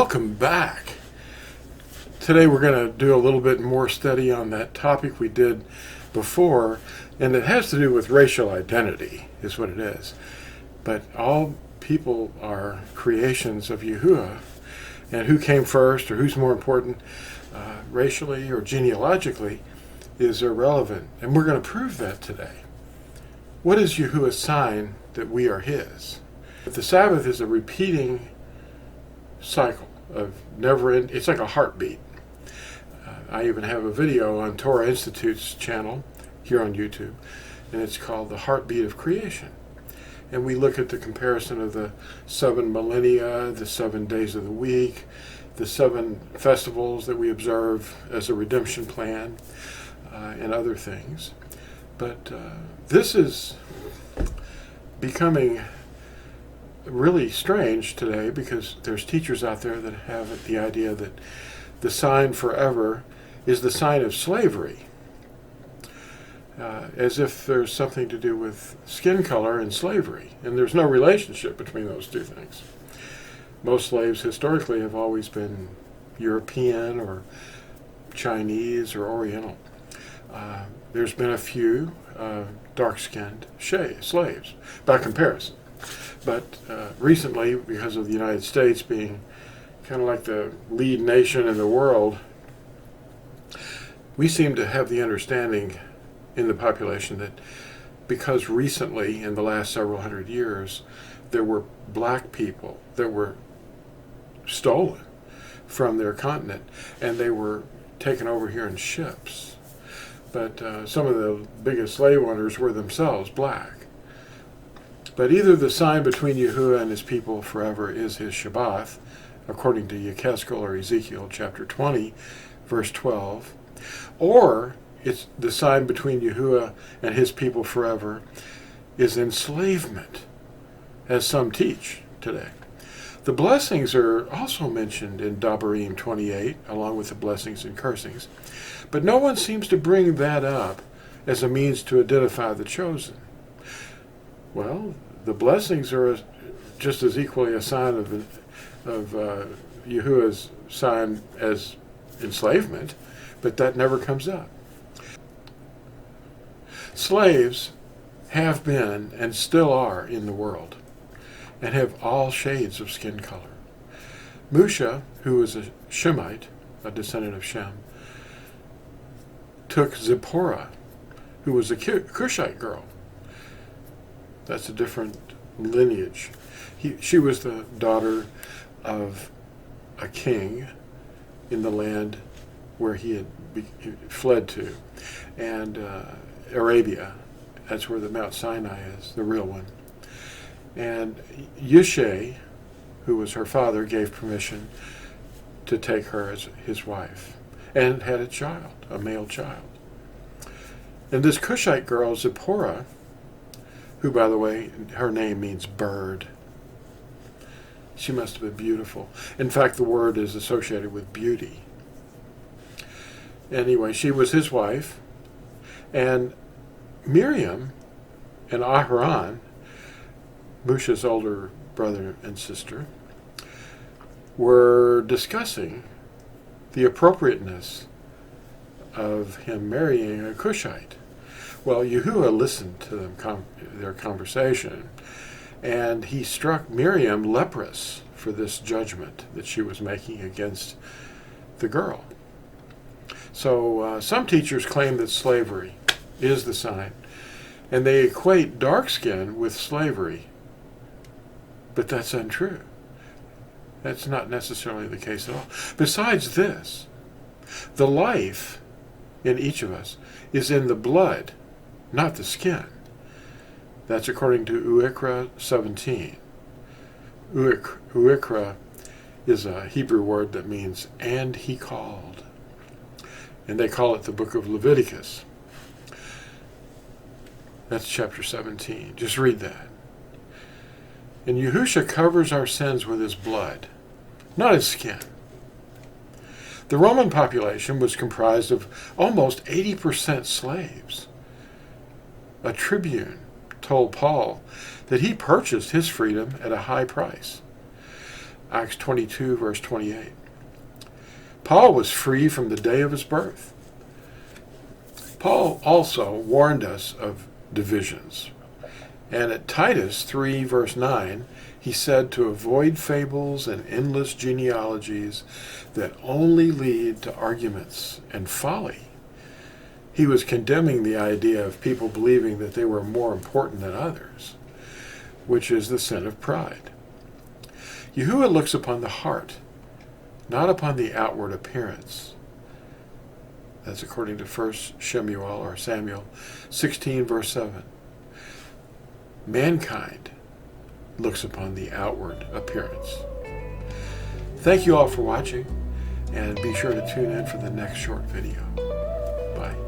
Welcome back. Today we're going to do a little bit more study on that topic we did before, and it has to do with racial identity, is what it is. But all people are creations of Yahuah, and who came first or who's more important racially or genealogically is irrelevant, and we're going to prove that today. What is Yahuah's sign that we are his? The Sabbath is a repeating cycle of never end. It's like a heartbeat. I even have a video on Torah Institute's channel here on YouTube, and it's called The Heartbeat of Creation. And we look at the comparison of the 7 millennia, the 7 days of the week, the 7 festivals that we observe as a redemption plan, and other things. But this is becoming really strange today because there's teachers out there that have the idea that the sign forever is the sign of slavery, as if there's something to do with skin color and slavery, and there's no relationship between those two things. Most slaves historically have always been European or Chinese or Oriental. There's been a few dark-skinned slaves by comparison. But recently, because of the United States being kind of like the lead nation in the world, we seem to have the understanding in the population that because recently, in the last several hundred years, there were black people that were stolen from their continent, and they were taken over here in ships. But some of the biggest slave owners were themselves black. But either the sign between Yahuah and his people forever is his Shabbat, according to Yechezkel or Ezekiel chapter 20, verse 12, or it's the sign between Yahuah and his people forever is enslavement, as some teach today. The blessings are also mentioned in Devarim 28, along with the blessings and cursings, but no one seems to bring that up as a means to identify the chosen. Well, the blessings are just as equally a sign of Yahuah's sign as enslavement, but that never comes up. Slaves have been and still are in the world, and have all shades of skin color. Musha, who was a Shemite, a descendant of Shem, took Zipporah, who was a Cushite girl. That's a different lineage. She was the daughter of a king in the land where he had fled to. And Arabia, that's where the Mount Sinai is, the real one. And Yushay, who was her father, gave permission to take her as his wife, and had a child, a male child. And this Cushite girl, Zipporah, who, by the way, her name means bird. She must have been beautiful. In fact, the word is associated with beauty. Anyway, she was his wife, and Miriam and Aharon, Musha's older brother and sister, were discussing the appropriateness of him marrying a Cushite. Well, Yahuah listened to them their conversation, and he struck Miriam leprous for this judgment that she was making against the girl. So some teachers claim that slavery is the sign, and they equate dark skin with slavery, but that's untrue. That's not necessarily the case at all. Besides this, the life in each of us is in the blood, not the skin. That's according to Uikra 17. Uikra is a Hebrew word that means, and he called. And they call it the book of Leviticus. That's chapter 17. Just read that. And Yahusha covers our sins with his blood, not his skin. The Roman population was comprised of almost 80% slaves. A tribune told Paul that he purchased his freedom at a high price. Acts 22, verse 28. Paul was free from the day of his birth. Paul also warned us of divisions. And at Titus 3, verse 9, he said to avoid fables and endless genealogies that only lead to arguments and folly. He was condemning the idea of people believing that they were more important than others, which is the sin of pride. Yahuah looks upon the heart, not upon the outward appearance. That's according to 1 Samuel 16, verse 7. Mankind looks upon the outward appearance. Thank you all for watching, and be sure to tune in for the next short video. Bye.